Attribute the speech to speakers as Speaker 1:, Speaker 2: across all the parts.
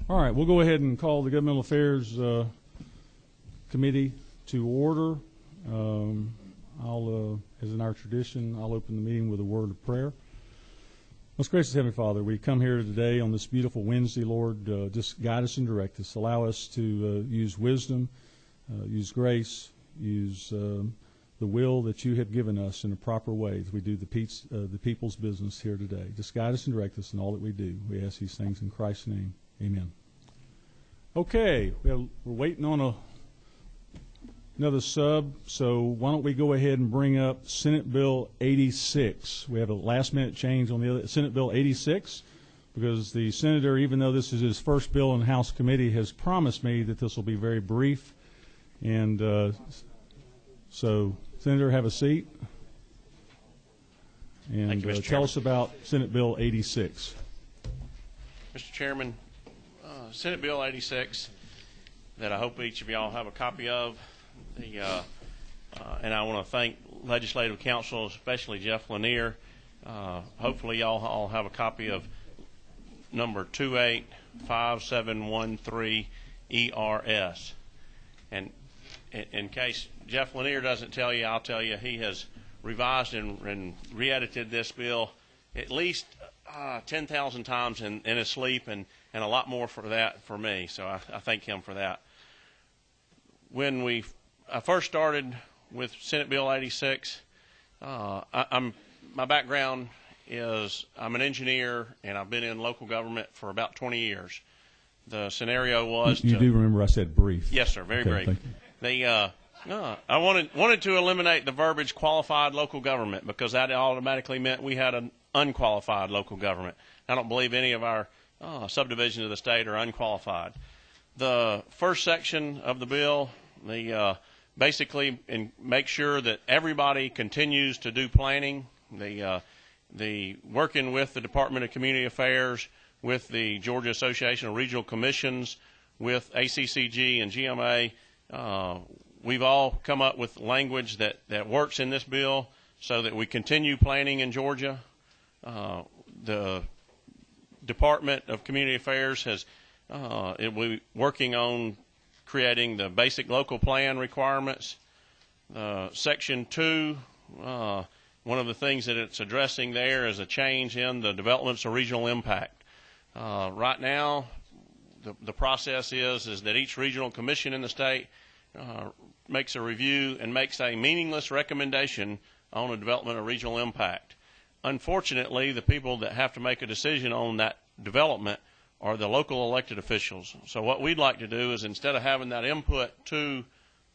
Speaker 1: All right, we'll go ahead and call the Governmental Affairs Committee to order. As in our tradition, I'll open the meeting with a word of prayer. Most gracious Heavenly Father, we come here today on this beautiful Wednesday, Lord. Just guide us and direct us. Allow us to use wisdom, use grace, use the will that you have given us in a proper way as we do the people's business here today. Just guide us and direct us in all that we do. We ask these things in Christ's name. Amen. Okay, we're waiting on another sub, so why don't we go ahead and bring up Senate Bill 86. We have a last-minute change on the other Senate Bill 86 because the senator, even though this is his first bill in the House committee, has promised me that this will be very brief. And so, Senator, have a seat. And
Speaker 2: Thank you, Mr.
Speaker 1: tell us about Senate Bill 86.
Speaker 2: Mr. Chairman, Senate Bill 86 that I hope each of y'all have a copy of. And I want to thank Legislative Counsel, especially Jeff Lanier. Hopefully y'all all have a copy of number 285713 And in case Jeff Lanier doesn't tell you, I'll tell you he has revised and re-edited this bill at least 10,000 times in his sleep, and a lot more for that for me. So I thank him for that. When I first started with Senate Bill 86, my background is I'm an engineer, and I've been in local government for about 20 years. The scenario was
Speaker 1: you do remember I said brief.
Speaker 2: Yes, sir, very brief.
Speaker 1: Thank you.
Speaker 2: I wanted to eliminate the verbiage qualified local government because that automatically meant we had an unqualified local government. I don't believe any of our subdivisions of the state are unqualified. The first section of the bill, basically make sure that everybody continues to do planning, the working with the Department of Community Affairs, with the Georgia Association of Regional Commissions, with ACCG and GMA. We've all come up with language that works in this bill so that we continue planning in Georgia. The Department of Community Affairs it will be working on creating the basic local plan requirements. Section 2, one of the things that it's addressing there is a change in the developments of regional impact. Right now, the process is that each regional commission in the state makes a review and makes a meaningless recommendation on a development of regional impact. Unfortunately, the people that have to make a decision on that development are the local elected officials. So what we'd like to do is, instead of having that input to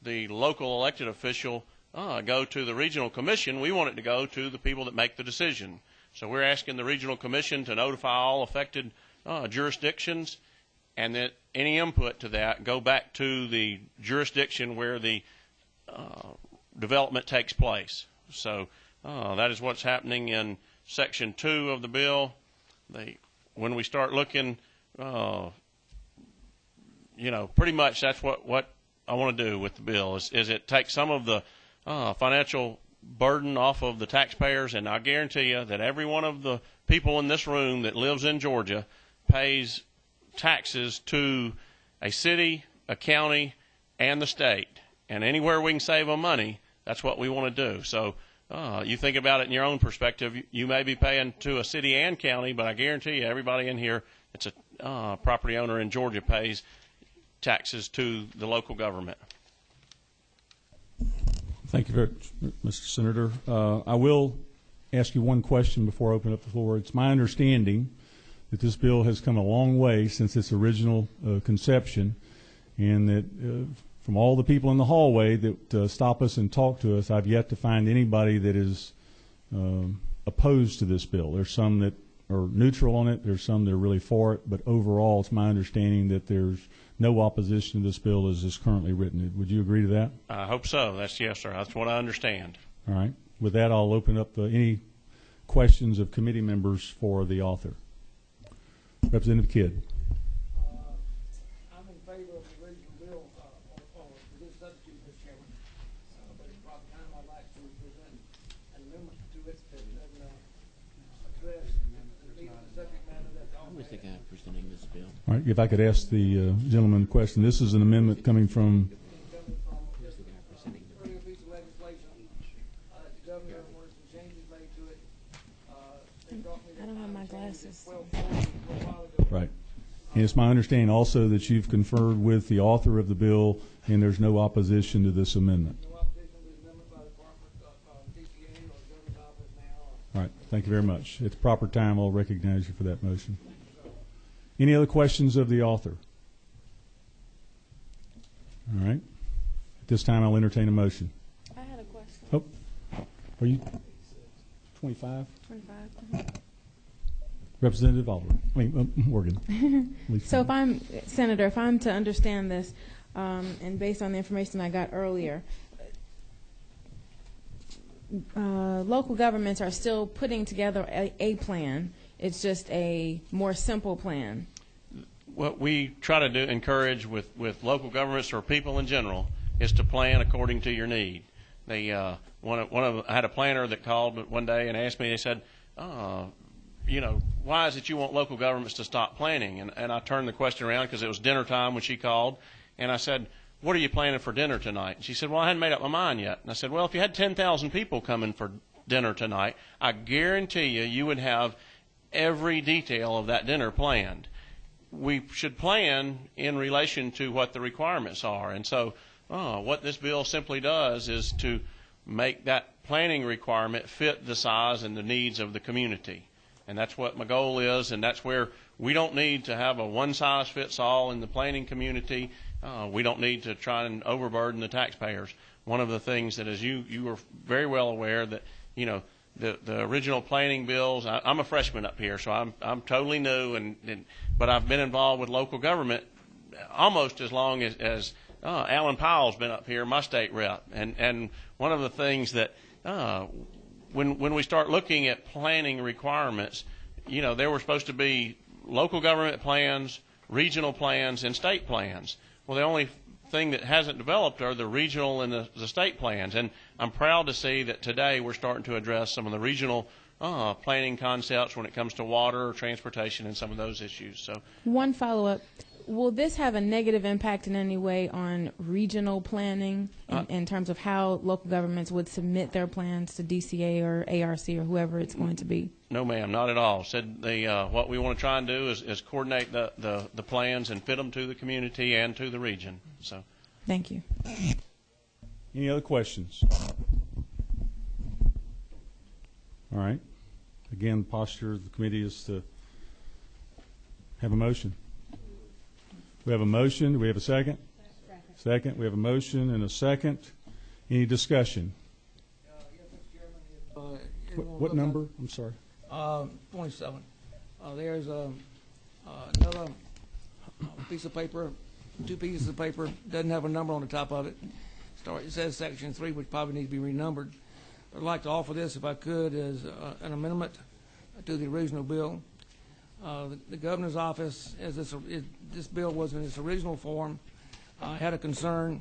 Speaker 2: the local elected official go to the regional commission, we want it to go to the people that make the decision. So we're asking the regional commission to notify all affected jurisdictions, and that any input to that go back to the jurisdiction where the development takes place. So that is what's happening in Section 2 of the bill. When we start looking, pretty much that's what I want to do with the bill is it takes some of the financial burden off of the taxpayers, and I guarantee you that every one of the people in this room that lives in Georgia pays taxes to a city, a county, and the state. And anywhere we can save them money, that's what we want to do. So you think about it in your own perspective. You may be paying to a city and county, but I guarantee you everybody in here that's a property owner in Georgia pays taxes to the local government.
Speaker 1: Thank you very much, Mr. Senator. I will ask you one question before I open up the floor. It's my understanding that this bill has come a long way since its original conception, and that from all the people in the hallway that stop us and talk to us, I've yet to find anybody that is opposed to this bill. There's some that are neutral on it. There's some that are really for it. But overall, it's my understanding that there's no opposition to this bill as is currently written. Would you agree to that?
Speaker 2: I hope so. Yes, sir. That's what I understand.
Speaker 1: All right. With that, I'll open up any questions of committee members for the author. Representative Kidd.
Speaker 3: I'm in favor of the original bill for this substitute, Mr. Chairman. But at the proper time, I'd like to present an amendment to it that doesn't address the subject matter that the
Speaker 4: Who is the guy presenting this bill?
Speaker 1: All right, if I could ask the gentleman a question. This is an amendment coming from,
Speaker 4: Who's the guy presenting the bill?
Speaker 3: Earlier piece of legislation, the governor wanted some changes made to it. They brought me
Speaker 5: I don't have my glasses.
Speaker 3: 1240 a while ago.
Speaker 1: right. And it's my understanding also that you've conferred with the author of the bill, and there's no opposition to this amendment.
Speaker 3: No opposition to the amendment by the Department of DCA or the governor's office now.
Speaker 1: All right, thank you very much. At the proper time, I'll recognize you for that motion. Any other questions of the author? All right. At this time, I'll entertain a motion.
Speaker 5: I had a question.
Speaker 1: Oh, are you 25?
Speaker 5: 25.
Speaker 1: Representative Morgan.
Speaker 5: So if I'm, Senator, if I'm to understand this, and based on the information I got earlier, local governments are still putting together a plan. It's just a more simple plan.
Speaker 2: What we try to do, encourage with local governments or people in general, is to plan according to your need. They I had a planner that called one day and asked me. They said, why is it you want local governments to stop planning? And I turned the question around because it was dinner time when she called, and I said, what are you planning for dinner tonight? And she said, well, I hadn't made up my mind yet. And I said, well, if you had 10,000 people coming for dinner tonight, I guarantee you would have every detail of that dinner planned. We should plan in relation to what the requirements are. And so what this bill simply does is to make that planning requirement fit the size and the needs of the community. And that's what my goal is, and that's where we don't need to have a one-size-fits-all in the planning community. We don't need to try and overburden the taxpayers. One of the things that, as you are very well aware, that the original planning bills. I'm a freshman up here, so I'm totally new, but I've been involved with local government almost as long as Alan Powell's been up here, my state rep. And one of the things that when we start looking at planning requirements, there were supposed to be local government plans, regional plans, and state plans. Well, the only thing that hasn't developed are the regional and the state plans. And I'm proud to see that today we're starting to address some of the regional planning concepts when it comes to water, transportation, and some of those issues. So,
Speaker 5: one follow-up. Will this have a negative impact in any way on regional planning in terms of how local governments would submit their plans to DCA or ARC or whoever it's going to be?
Speaker 2: No, ma'am, not at all. Said what we want to try and do is coordinate the plans and fit them to the community and to the region. So,
Speaker 5: thank you.
Speaker 1: Any other questions? All right. Again, the posture of the committee is to have a motion. We have a motion. Do we have a second? Second. We have a motion and a second. Any discussion?
Speaker 3: Yes, Mr. Chairman.
Speaker 1: What number? I'm sorry.
Speaker 3: 27. There's another piece of paper, two pieces of paper, doesn't have a number on the top of it. It says Section 3, which probably needs to be renumbered. I'd like to offer this, if I could, as an amendment to the original bill. The governor's office, as this bill was in its original form, had a concern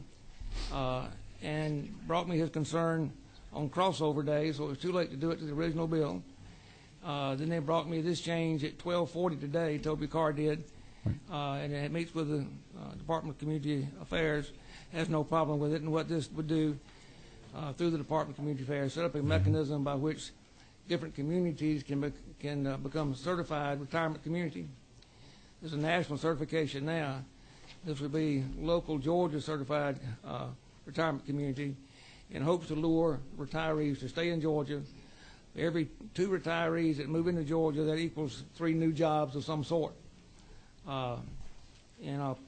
Speaker 3: and brought me his concern on crossover day, so it was too late to do it to the original bill. Then they brought me this change at 12:40 today, Toby Carr did, and it meets with the Department of Community Affairs, has no problem with it, and what this would do through the Department of Community Affairs, set up a mechanism by which different communities can become a certified retirement community. There's a national certification now. This would be local Georgia certified retirement community in hopes to lure retirees to stay in Georgia. For every 2 retirees that move into Georgia, that equals 3 new jobs of some sort. And I'll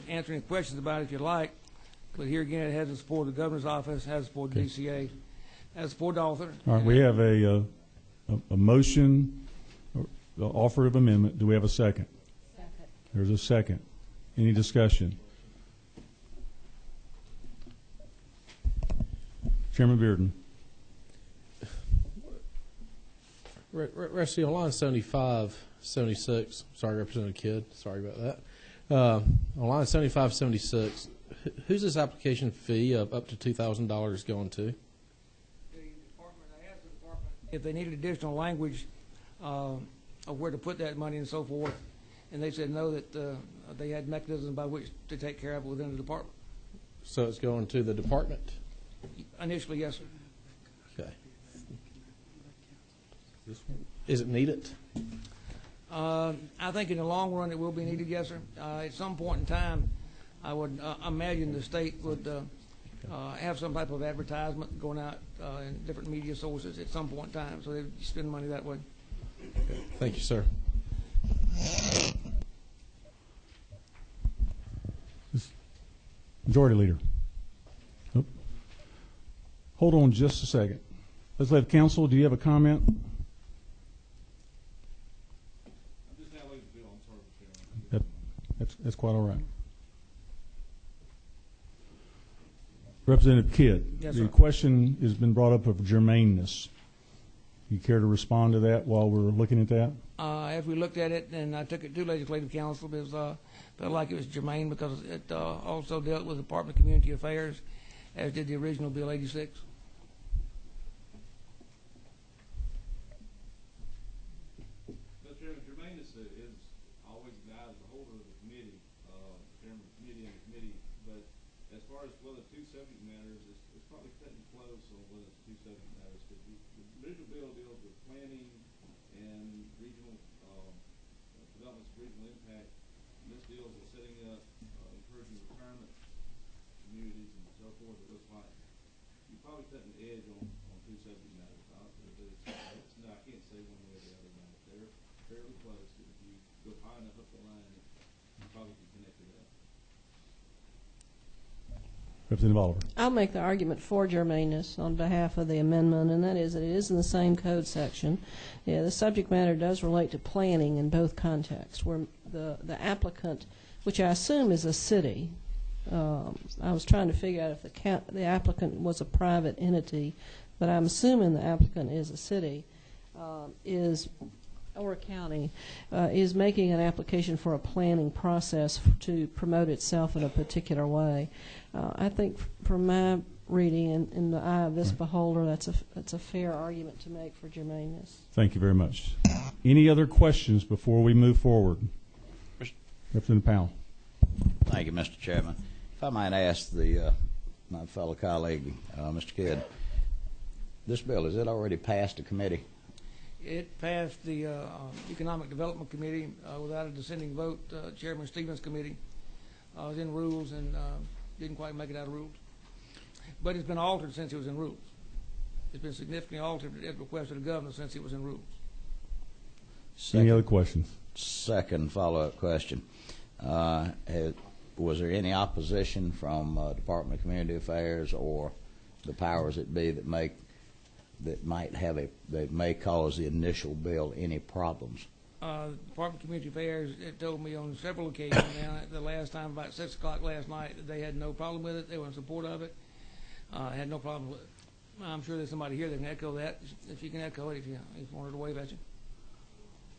Speaker 3: answer any questions about it if you like. But here again, it has the support of the governor's office, has the support of the DCA, has the support of the author.
Speaker 1: All right. We have a motion, the offer of amendment. Do we have a second? Second. There's a second. Any discussion? Chairman Bearden.
Speaker 6: Rusty, on line 75, 76, sorry, Representative Kidd, sorry about that. On line 75, 76, who's this application fee of up to $2,000 going to?
Speaker 3: The department, I asked the department if they needed additional language of where to put that money and so forth. And they said no, that they had mechanisms by which to take care of it within the department.
Speaker 6: So it's going to the department?
Speaker 3: Initially, yes, sir.
Speaker 6: Okay. Is it needed?
Speaker 3: I think in the long run it will be needed, yes, sir. At some point in time, I would imagine the state would have some type of advertisement going out in different media sources at some point in time, so they would spend money that way.
Speaker 6: Thank you, sir.
Speaker 1: Majority Leader. Oh. Hold on just a second. Legislative Counsel, do you have a comment? That's quite all right. Representative Kidd,
Speaker 3: Yes,
Speaker 1: the
Speaker 3: sir.
Speaker 1: question has been brought up of germaneness. You care to respond to that while we're looking at that?
Speaker 3: As we looked at it, and I took it to Legislative Council because felt like it was germane because it also dealt with the Department of Community Affairs, as did the original Bill 86.
Speaker 7: Mr. Chairman, germaneness is always a guide as the holder of the committee, chairman of the committee and the committee. But as far as whether two subject matters, it's probably cutting close on whether it's two subject matters. Because the original bill deals with planning and regional developments of regional impact. And this deals with setting up, encouraging retirement communities and so forth. It looks like you're probably cutting the edge on two subject matters. No, I can't say one way or the other about it. They're fairly close. If you go high enough up the line, you probably can connect it up.
Speaker 1: Representative Oliver.
Speaker 8: I'll make the argument for germaneness on behalf of the amendment, and that is that it is in the same code section. Yeah, the subject matter does relate to planning in both contexts, where the applicant, which I assume is a city, I was trying to figure out if the applicant was a private entity, but I'm assuming the applicant is a city, or a county, is making an application for a planning process to promote itself in a particular way. I think from my reading in the eye of this beholder, that's a fair argument to make for germaneness.
Speaker 1: Thank you very much. Any other questions before we move forward? Representative Powell.
Speaker 9: Thank you, Mr. Chairman. If I might ask my fellow colleague, Mr. Kidd, this bill, is it already passed a committee?
Speaker 3: It passed the Economic Development Committee without a dissenting vote. Chairman Stevens' committee was in rules and didn't quite make it out of rules. But it's been altered since it was in rules. It's been significantly altered at the request of the governor since it was in rules.
Speaker 1: Any other questions?
Speaker 9: Second follow-up question. Was there any opposition from Department of Community Affairs or the powers that be that may cause the initial bill any problems?
Speaker 3: Department of Community Affairs told me on several occasions now, the last time about 6 o'clock last night, that they had no problem with it. They were in support of it. Had no problem with it. I'm sure there's somebody here that can echo that. If you can echo it, if you wanted to wave at you.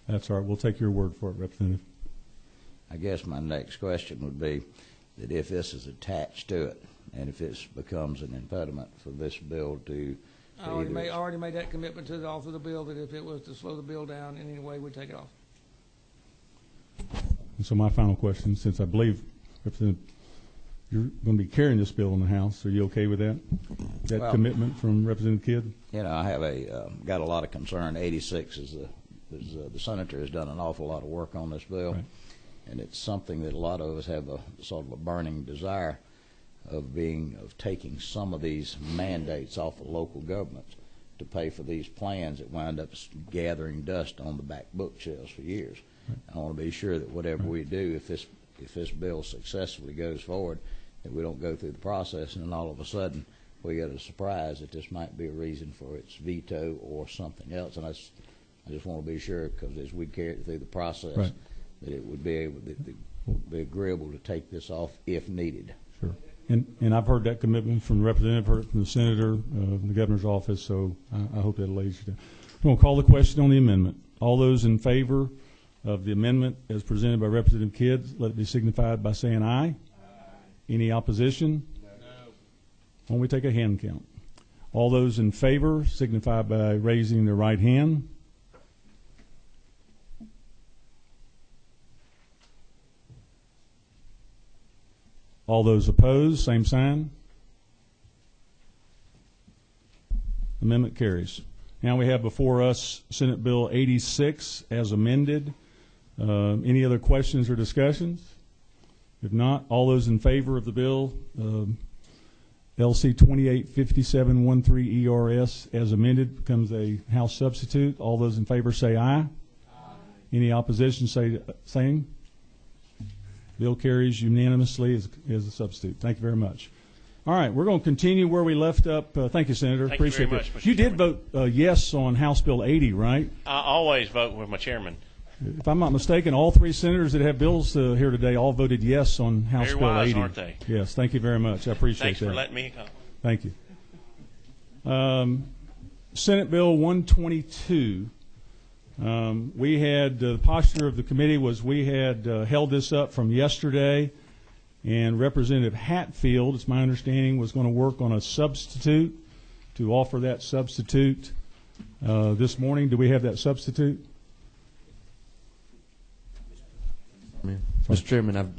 Speaker 1: That's all right. We'll take your word for it, Representative.
Speaker 9: I guess my next question would be that if this is attached to it and if it becomes an impediment for this bill to
Speaker 3: I already made that commitment to the author of the bill that if it was to slow the bill down in any way, we'd take it off.
Speaker 1: And so my final question, since I believe, Representative, you're going to be carrying this bill in the House, are you okay with that? That commitment from Representative Kidd?
Speaker 9: You know, I have got a lot of concern. 86 is the senator has done an awful lot of work on this bill, right. And it's something that a lot of us have a sort of a burning desire of taking some of these mandates off of local governments to pay for these plans that wind up gathering dust on the back bookshelves for years. Right. I want to be sure that whatever we do, if this bill successfully goes forward, that we don't go through the process and then all of a sudden we get a surprise that this might be a reason for its veto or something else. And I just want to be sure, because as we carry it through the process, right, that it would be agreeable to take this off if needed.
Speaker 1: Sure. And I've heard that commitment from the representative, heard it from the senator, the governor's office, so I hope that lays you down. I'm going to call the question on the amendment. All those in favor of the amendment as presented by Representative Kidd, let it be signified by saying aye. Aye. Any opposition? No. Why don't we take a hand count? All those in favor signify by raising their right hand. All those opposed, same sign. Amendment carries. Now we have before us Senate Bill 86 as amended. Any other questions or discussions? If not, all those in favor of the bill, LC 285713 ERS as amended becomes a House substitute. All those in favor say aye. Aye. Any opposition say same. Bill carries unanimously as a substitute. Thank you very much. All right, we're going to continue where we left up. Thank you, Senator.
Speaker 2: Thank you
Speaker 1: Appreciate
Speaker 2: very
Speaker 1: that.
Speaker 2: much, Mr.
Speaker 1: You did
Speaker 2: Chairman.
Speaker 1: vote yes on House Bill 80, right?
Speaker 2: I always vote with my chairman.
Speaker 1: If I'm not mistaken, all three senators that have bills here today all voted yes on House
Speaker 2: Very
Speaker 1: Bill
Speaker 2: wise,
Speaker 1: 80.
Speaker 2: aren't they?
Speaker 1: Yes, thank you very much. I appreciate
Speaker 2: Thanks
Speaker 1: that.
Speaker 2: for letting me come.
Speaker 1: Thank you. Senate Bill 122. We had the posture of the committee was we had held this up from yesterday, and Representative Hatfield, it's my understanding, was going to work on a substitute to offer that substitute this morning. Do we have that substitute?
Speaker 10: Mr. Chairman,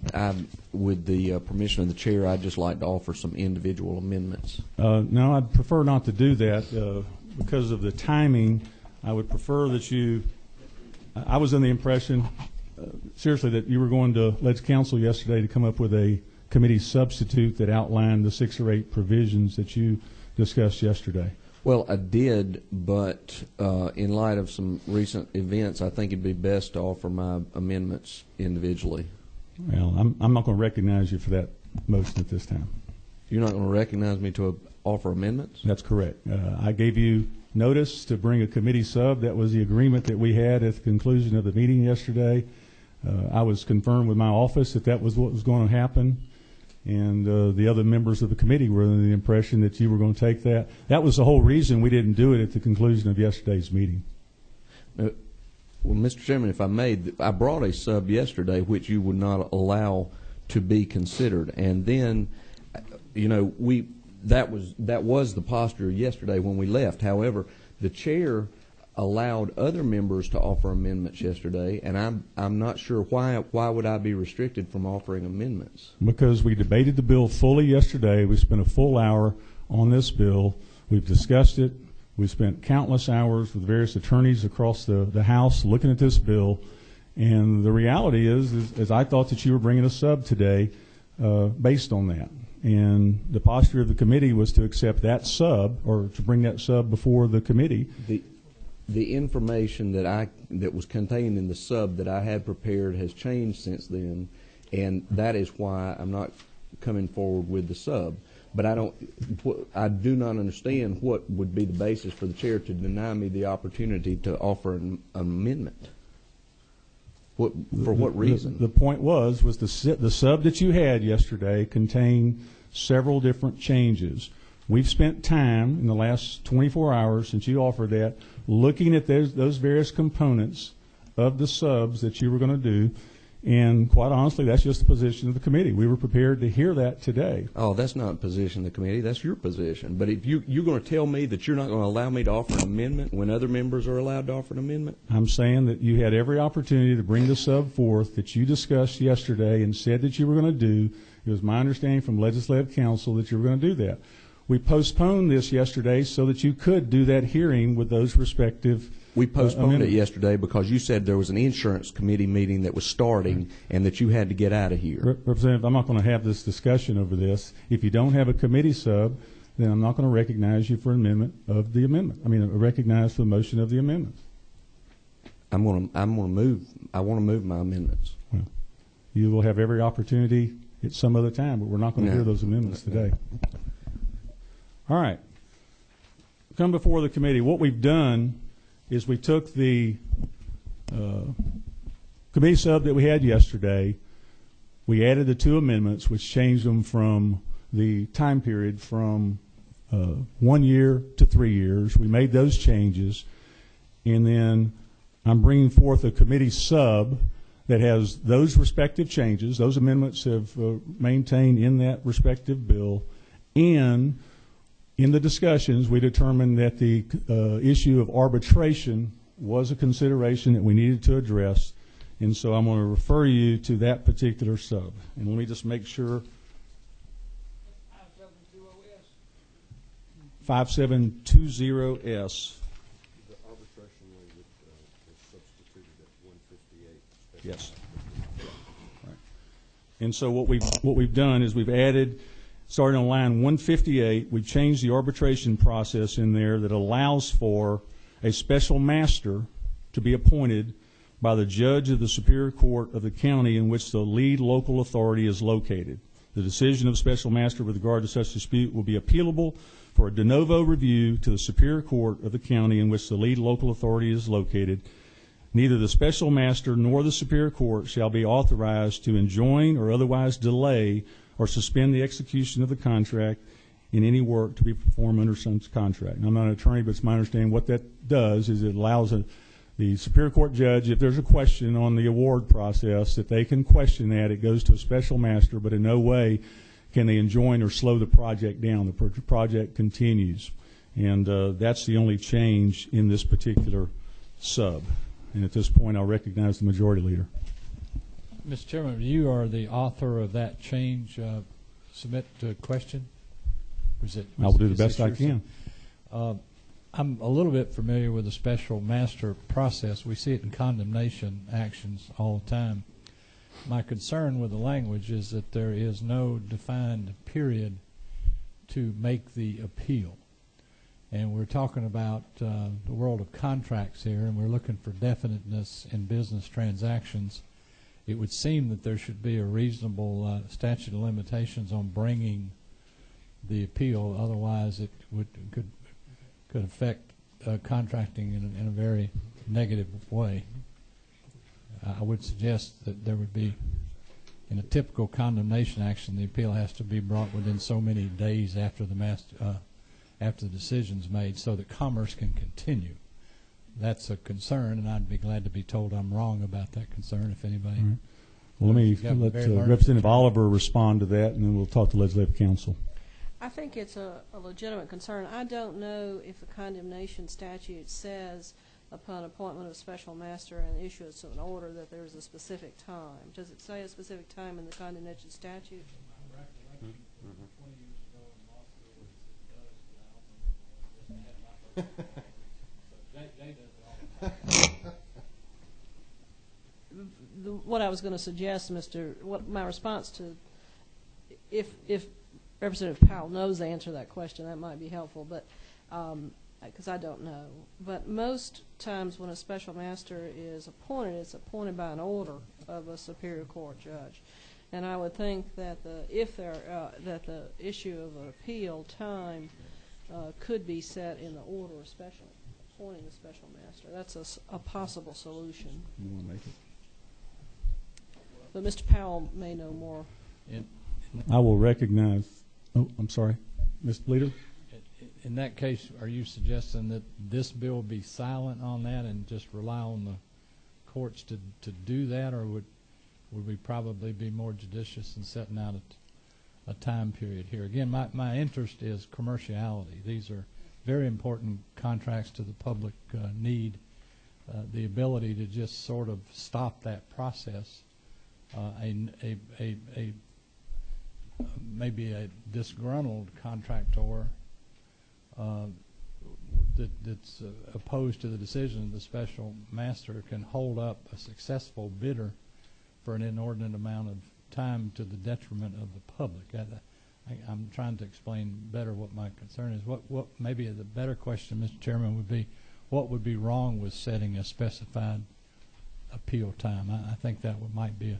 Speaker 10: with the permission of the chair, I'd just like to offer some individual amendments.
Speaker 1: No, I'd prefer not to do that because of the timing. I would prefer that you. I was under the impression, seriously, that you were going to Led's Council yesterday to come up with a committee substitute that outlined the 6 or 8 provisions that you discussed yesterday.
Speaker 10: Well, I did, but in light of some recent events, I think it'd be best to offer my amendments individually.
Speaker 1: Well, I'm not going to recognize you for that motion at this time.
Speaker 10: You're not going to recognize me to offer amendments?
Speaker 1: That's correct. I gave you notice to bring a committee sub. That was the agreement that we had at the conclusion of the meeting yesterday. I was confirmed with my office that was what was going to happen, and the other members of the committee were under the impression that you were going to take that. That was the whole reason we didn't do it at the conclusion of yesterday's meeting.
Speaker 10: Well, Mr. Chairman, if I may, I brought a sub yesterday which you would not allow to be considered, and then, you know, that was the posture yesterday when we left. However, the chair allowed other members to offer amendments yesterday, and I'm not sure why would I be restricted from offering amendments? Because
Speaker 1: we debated the bill fully yesterday. We spent a full hour on this bill. We've discussed it. We spent countless hours with various attorneys across the House looking at this bill, and the reality is I thought that you were bringing a sub today based on that. And the posture of the committee was to accept that sub, or to bring that sub before the committee.
Speaker 10: The information that was contained in the sub that I had prepared has changed since then, and that is why I'm not coming forward with the sub. But I do not understand what would be the basis for the chair to deny me the opportunity to offer an amendment. For what reason?
Speaker 1: The point was the sub that you had yesterday contained several different changes. We've spent time in the last 24 hours since you offered that looking at those various components of the subs that you were going to do, and quite honestly, that's just the position of the committee. We were prepared to hear that today.
Speaker 10: Oh, that's not the position of the committee. That's your position. But if you're going to tell me that you're not going to allow me to offer an amendment when other members are allowed to offer an amendment?
Speaker 1: I'm saying that you had every opportunity to bring the sub forth that you discussed yesterday and said that you were going to do. It was my understanding from Legislative Council that you were going to do that. We postponed this yesterday so that you could do that hearing with those respective
Speaker 10: We postponed it yesterday because you said there was an insurance committee meeting that was starting and that you had to get out of here.
Speaker 1: Representative, I'm not going to have this discussion over this. If you don't have a committee sub, then I'm not going to recognize you for amendment of the amendment. I mean, recognize the motion of the amendment.
Speaker 10: I want to move my amendments.
Speaker 1: Well, you will have every opportunity at some other time, but we're not going to hear those amendments today. All right. Come before the committee. What we've done is we took the committee sub that we had yesterday, we added the 2 amendments, which changed them from the time period from 1 year to 3 years. We made those changes, and then I'm bringing forth a committee sub that has those respective changes. Those amendments have maintained in that respective bill, and in the discussions, we determined that the issue of arbitration was a consideration that we needed to address, and so I'm going to refer you to that particular sub. And let me just make sure 5720S.
Speaker 11: The arbitration language was substituted at 158.
Speaker 1: Yes. Right. And so what we've done is we've added, starting on line 158, we've changed the arbitration process in there that allows for a special master to be appointed by the judge of the Superior Court of the county in which the lead local authority is located. The decision of special master with regard to such dispute will be appealable for a de novo review to the Superior Court of the county in which the lead local authority is located. Neither the special master nor the Superior Court shall be authorized to enjoin or otherwise delay or suspend the execution of the contract in any work to be performed under such contract. Now, I'm not an attorney, but it's my understanding what that does is it allows the Superior Court judge, if there's a question on the award process, that they can question that. It goes to a special master, but in no way can they enjoin or slow the project down. The project continues. And that's the only change in this particular sub. And at this point, I'll recognize the majority leader.
Speaker 12: Mr. Chairman, you are the author of that change. Submit a question. I
Speaker 1: will do the best I can.
Speaker 12: I'm a little bit familiar with the special master process. We see it in condemnation actions all the time. My concern with the language is that there is no defined period to make the appeal. And we're talking about the world of contracts here, and we're looking for definiteness in business transactions. It would seem that there should be a reasonable statute of limitations on bringing the appeal. Otherwise, it could affect contracting in a very negative way. I would suggest that there would be, in a typical condemnation action, the appeal has to be brought within so many days after the decision's made so that commerce can continue. That's a concern, and I'd be glad to be told I'm wrong about that concern if anybody.
Speaker 1: All right. Well, let Representative Oliver respond to that, and then we'll talk to Legislative Council.
Speaker 8: I think it's a legitimate concern. I don't know if the condemnation statute says upon appointment of special master and issuance of an order that there's a specific time. Does it say a specific time in the condemnation statute? What I was going to suggest, my response to, if Representative Powell knows the answer to that question, that might be helpful, but because I don't know. But most times when a special master is appointed, it's appointed by an order of a Superior Court judge. And I would think that the issue of an appeal time could be set in the order of appointing a special master. That's a possible solution.
Speaker 1: You want to make it?
Speaker 8: But Mr. Powell may know more.
Speaker 1: I will recognize. Oh, I'm sorry, Mr. Leader.
Speaker 12: In that case, are you suggesting that this bill be silent on that and just rely on the courts to do that, or would we probably be more judicious in setting out a time period here? Again, my interest is commerciality. These are very important contracts to the public need. The ability to just sort of stop that process, maybe a disgruntled contractor that's opposed to the decision of the special master can hold up a successful bidder for an inordinate amount of time to the detriment of the public. I'm trying to explain better what my concern is. What maybe the better question, Mr. Chairman, would be, what would be wrong with setting a specified appeal time? I think that might be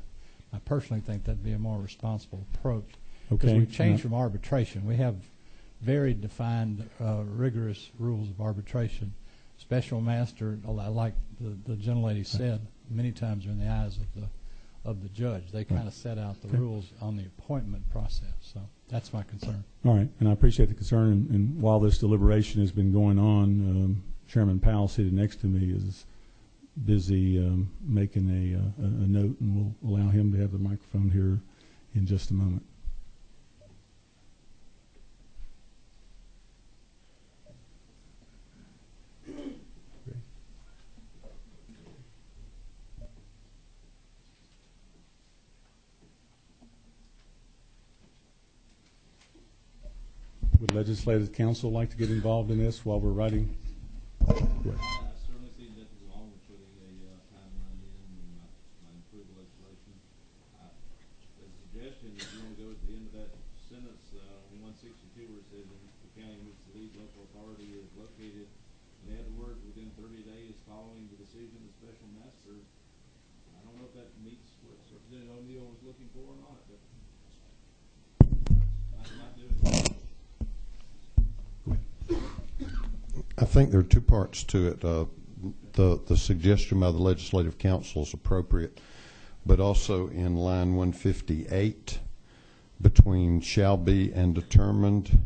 Speaker 12: I personally think that'd be a more responsible approach. Because we've changed from arbitration. We have very defined, rigorous rules of arbitration. Special master, like the gentlelady said, many times are in the eyes of the judge. They kind of set out the rules on the appointment process. So that's my concern. All right,
Speaker 1: and I appreciate the concern. And while this deliberation has been going on, Chairman Powell, sitting next to me, is busy making a note, and we'll allow him to have the microphone here in just a moment. Would legislative council like to get involved in this while we're writing?
Speaker 7: I certainly see nothing wrong with putting a timeline in and my approve legislation. The suggestion is you want to go at the end of that sentence on 162 where it says the county in which the lead local authority is located, and add the word within 30 days following the decision of the special master. I don't know if that meets what Representative O'Neill was looking for or not, but I might do it.
Speaker 11: I think there are two parts to it. The suggestion by the Legislative Council is appropriate, but also in line 158, between shall be and determined,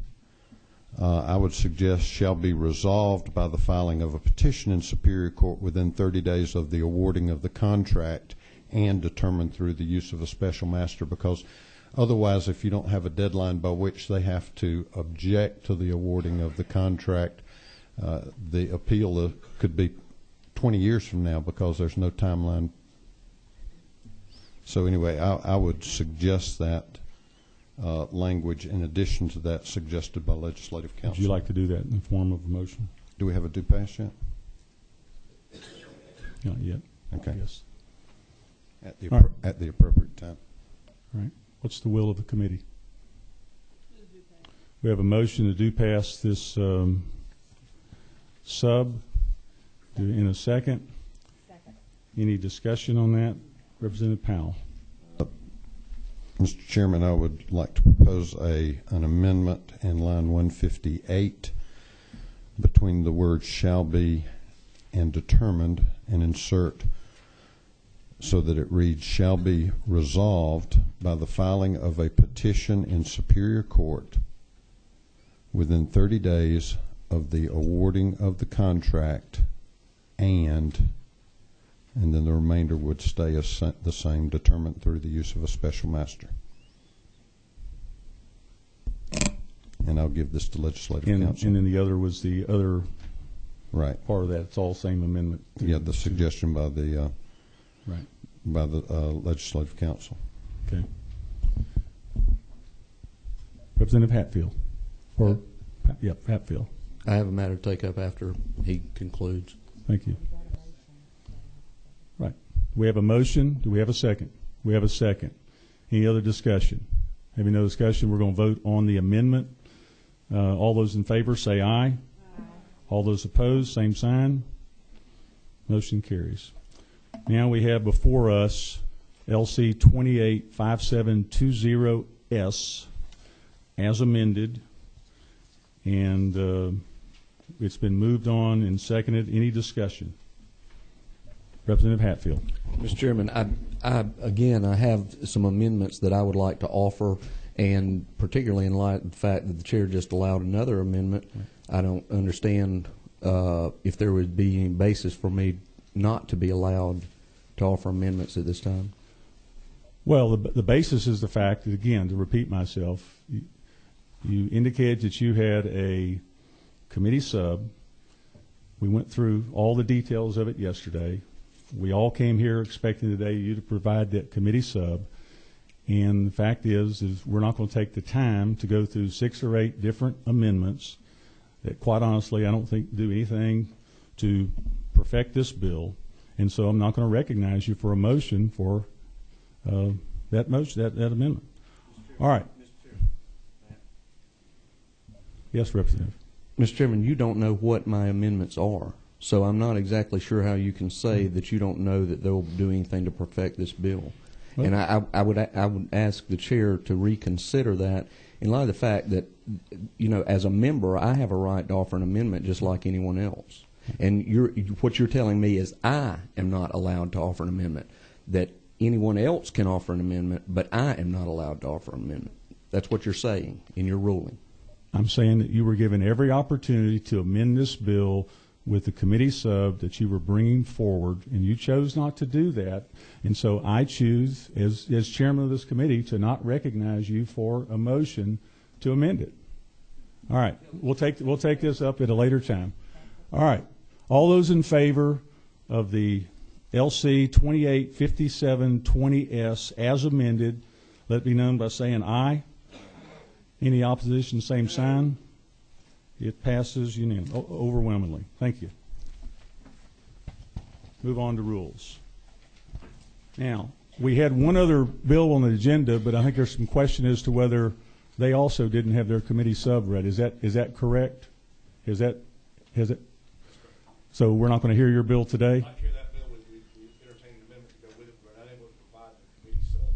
Speaker 11: I would suggest shall be resolved by the filing of a petition in Superior Court within 30 days of the awarding of the contract and determined through the use of a special master, because otherwise, if you don't have a deadline by which they have to object to the awarding of the contract, the appeal could be 20 years from now because there's no timeline. So anyway, I would suggest that language in addition to that suggested by Legislative Council.
Speaker 1: Would you like to do that in the form of a motion?
Speaker 11: Do we have a due pass yet?
Speaker 1: Not yet.
Speaker 11: Okay.
Speaker 1: Yes.
Speaker 11: At the appropriate time.
Speaker 1: All right. What's the will of the committee? We have a motion to do pass this sub. In a second. Second. Any discussion on that? Representative Powell.
Speaker 11: Mr. Chairman, I would like to propose an amendment in line 158 between the words shall be and determined, and insert so that it reads shall be resolved by the filing of a petition in Superior Court within 30 days of the awarding of the contract, and then the remainder would stay the same, determined through the use of a special master. And I'll give this to Legislative Council.
Speaker 1: And then the other was the other
Speaker 11: right
Speaker 1: part of that. It's all same amendment.
Speaker 11: Yeah, the suggestion by the
Speaker 1: right
Speaker 11: by the Legislative Council.
Speaker 1: Okay. Representative Hatfield. Or Hatfield.
Speaker 10: I have a matter to take up after he concludes.
Speaker 1: Thank you. Right. We have a motion. Do we have a second? We have a second. Any other discussion? Having no discussion, we're going to vote on the amendment. All those in favor say aye. Aye. All those opposed, same sign. Motion carries. Now we have before us LC 285720S as amended, and it's been moved on and seconded. Any discussion? Representative Hatfield.
Speaker 10: Mr. Chairman, I have some amendments that I would like to offer, and particularly in light of the fact that the chair just allowed another amendment, I don't understand if there would be any basis for me not to be allowed to offer amendments at this time.
Speaker 1: Well, the basis is the fact that, again, to repeat myself, you indicated that you had a committee sub. We went through all the details of it yesterday. We all came here expecting today you to provide that committee sub. And the fact is we're not going to take the time to go through 6 or 8 different amendments that, quite honestly, I don't think do anything to perfect this bill. And so I'm not going to recognize you for a motion for that amendment. All right. Yes, Representative.
Speaker 10: Mr. Chairman, you don't know what my amendments are, so I'm not exactly sure how you can say that you don't know that they'll do anything to perfect this bill. Well, and I would ask the chair to reconsider that in light of the fact that, you know, as a member, I have a right to offer an amendment just like anyone else. And what you're telling me is I am not allowed to offer an amendment, that anyone else can offer an amendment, but I am not allowed to offer an amendment. That's what you're saying in your ruling.
Speaker 1: I'm saying that you were given every opportunity to amend this bill with the committee sub that you were bringing forward, and you chose not to do that. And so I choose, as chairman of this committee, to not recognize you for a motion to amend it. All right. We'll take this up at a later time. All right. All those in favor of the LC 285720S as amended, let it be known by saying aye. Any opposition, same sign. It passes overwhelmingly. Thank you. Move on to rules. Now, we had one other bill on the agenda, but I think there's some question as to whether they also didn't have their committee sub read. Is that correct? Is it? So we're not going to hear your bill today?
Speaker 7: I'd like to hear that bill. We entertained an amendment to go with it, but we're unable to provide the committee sub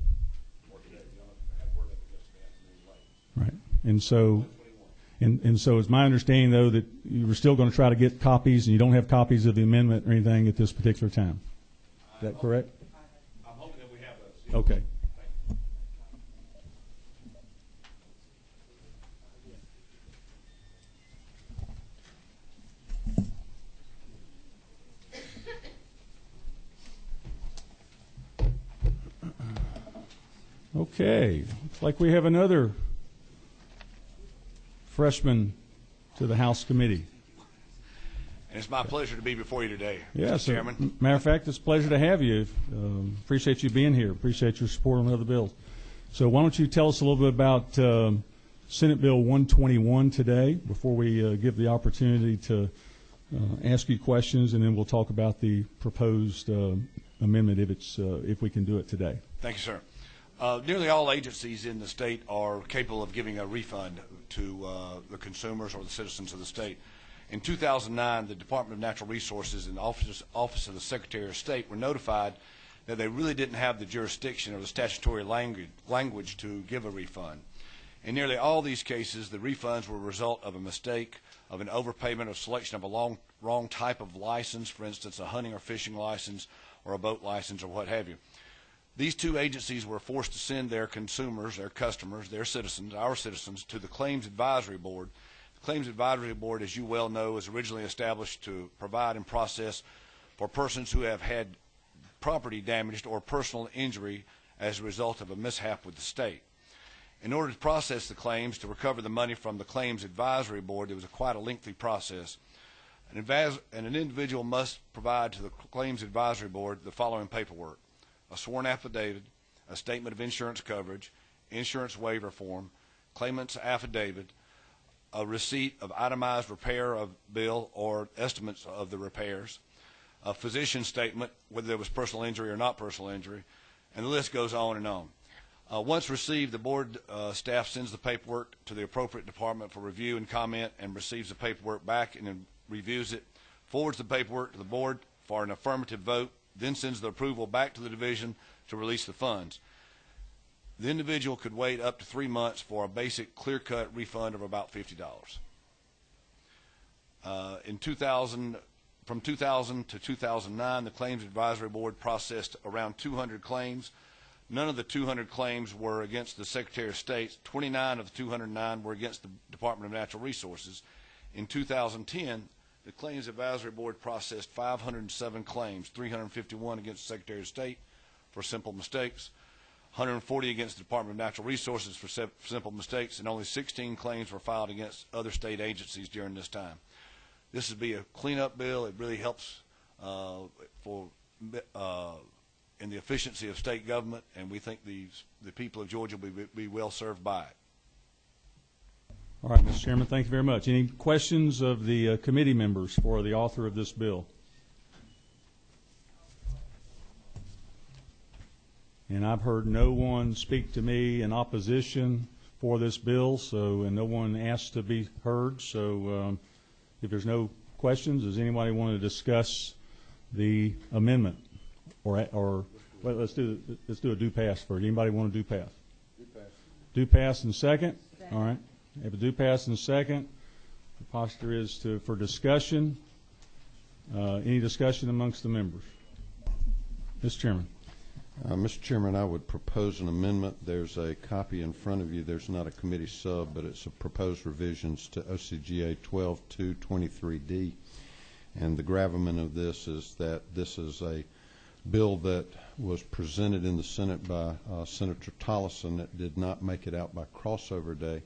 Speaker 7: for today. Y'all had word of it yesterday afternoon late.
Speaker 1: Right. And so it's my understanding, though, that you were still going to try to get copies, and you don't have copies of the amendment or anything at this particular time. Is that correct?
Speaker 7: I'm hoping that we have those.
Speaker 1: Okay. Okay. Looks like we have another freshman to the House Committee.
Speaker 13: And it's my pleasure to be before you today,
Speaker 1: Yes,
Speaker 13: Mr. Chairman.
Speaker 1: matter of fact, it's a pleasure to have you. Appreciate you being here. Appreciate your support on other bills. So why don't you tell us a little bit about Senate Bill 121 today before we give the opportunity to ask you questions, and then we'll talk about the proposed amendment if we can do it today.
Speaker 13: Thank you, sir. Nearly all agencies in the state are capable of giving a refund to the consumers or the citizens of the state. In 2009, the Department of Natural Resources and the Office of the Secretary of State were notified that they really didn't have the jurisdiction or the statutory language to give a refund. In nearly all these cases, the refunds were a result of a mistake, of an overpayment or selection of a wrong type of license, for instance, a hunting or fishing license or a boat license or what have you. These two agencies were forced to send their consumers, their customers, their citizens, our citizens, to the Claims Advisory Board. The Claims Advisory Board, as you well know, was originally established to provide and process for persons who have had property damaged or personal injury as a result of a mishap with the state. In order to process the claims, to recover the money from the Claims Advisory Board, there was quite a lengthy process. An individual must provide to the Claims Advisory Board the following paperwork: a sworn affidavit, a statement of insurance coverage, insurance waiver form, claimant's affidavit, a receipt of itemized repair of bill or estimates of the repairs, a physician statement, whether there was personal injury or not personal injury, and the list goes on and on. Once received, the board staff sends the paperwork to the appropriate department for review and comment, and receives the paperwork back and then reviews it, forwards the paperwork to the board for an affirmative vote, then sends the approval back to the division to release the funds. The individual could wait up to 3 months for a basic clear-cut refund of about $50. From 2000 to 2009, the Claims Advisory Board processed around 200 claims. None of the 200 claims were against the Secretary of State. 29 of the 209 were against the Department of Natural Resources. In 2010, the Claims Advisory Board processed 507 claims, 351 against the Secretary of State for simple mistakes, 140 against the Department of Natural Resources for simple mistakes, and only 16 claims were filed against other state agencies during this time. This would be a cleanup bill. It really helps in the efficiency of state government, and we think the people of Georgia will be well served by it.
Speaker 1: All right, Mr. Chairman, thank you very much. Any questions of the committee members for the author of this bill? And I've heard no one speak to me in opposition for this bill, and no one asked to be heard. So if there's no questions, does anybody want to discuss the amendment? Or well, let's do a do pass first. Anybody want to do pass? Do pass. Do pass in second? All right. We have a do pass in second. The posture is for discussion. Any discussion amongst the members? Mr. Chairman.
Speaker 11: Mr. Chairman, I would propose an amendment. There's a copy in front of you. There's not a committee sub, but it's a proposed revisions to OCGA 12-223D. And the gravamen of this is that this is a bill that was presented in the Senate by Senator Tollison. It did not make it out by crossover day,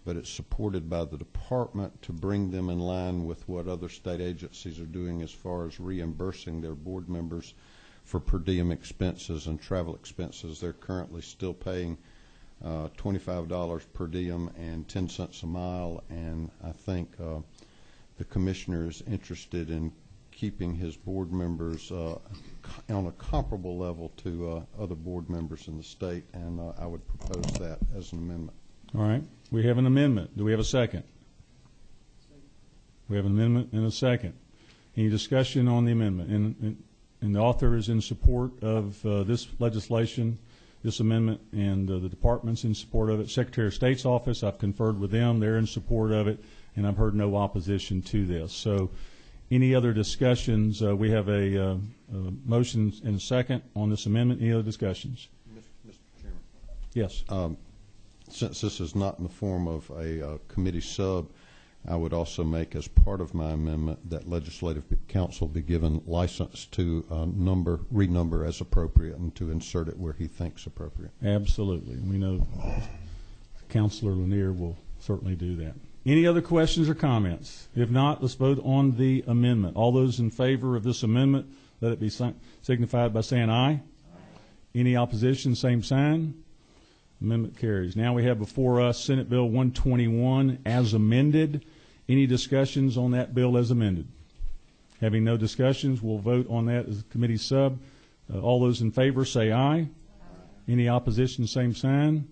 Speaker 11: but it's supported by the department to bring them in line with what other state agencies are doing as far as reimbursing their board members for per diem expenses and travel expenses. They're currently still paying $25 per diem and 10 cents a mile, and I think the commissioner is interested in keeping his board members on a comparable level to other board members in the state, and I would propose that as an amendment.
Speaker 1: All right. We have an amendment. Do we have a second? We have an amendment and a second. Any discussion on the amendment? And the author is in support of this legislation, this amendment, and the department's in support of it. Secretary of State's office, I've conferred with them. They're in support of it, and I've heard no opposition to this. So any other discussions? We have a motion and a second on this amendment. Any other discussions?
Speaker 11: Mr. Chairman.
Speaker 1: Yes.
Speaker 11: Since this is not in the form of a committee sub, I would also make as part of my amendment that Legislative Council be given license to renumber as appropriate and to insert it where he thinks appropriate.
Speaker 1: Absolutely. We know Councilor Lanier will certainly do that. Any other questions or comments? If not, let's vote on the amendment. All those in favor of this amendment, let it be signified by saying aye. Aye. Any opposition, same sign. Amendment carries. Now we have before us Senate Bill 121 as amended. Any discussions on that bill as amended? Having no discussions, we'll vote on that as a committee sub. All those in favor say aye. Aye. Any opposition, same sign.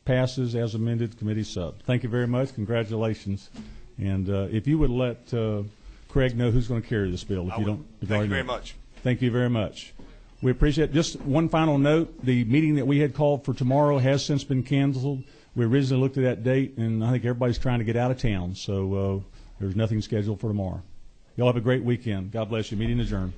Speaker 1: Passes as amended, committee sub. Thank you very much. Congratulations. And if you would let Craig know who's going to carry this bill. If you don't,
Speaker 13: Thank you very much.
Speaker 1: Thank you very much. We appreciate it. Just one final note. The meeting that we had called for tomorrow has since been canceled. We originally looked at that date, and I think everybody's trying to get out of town, so there's nothing scheduled for tomorrow. Y'all have a great weekend. God bless you. Meeting adjourned.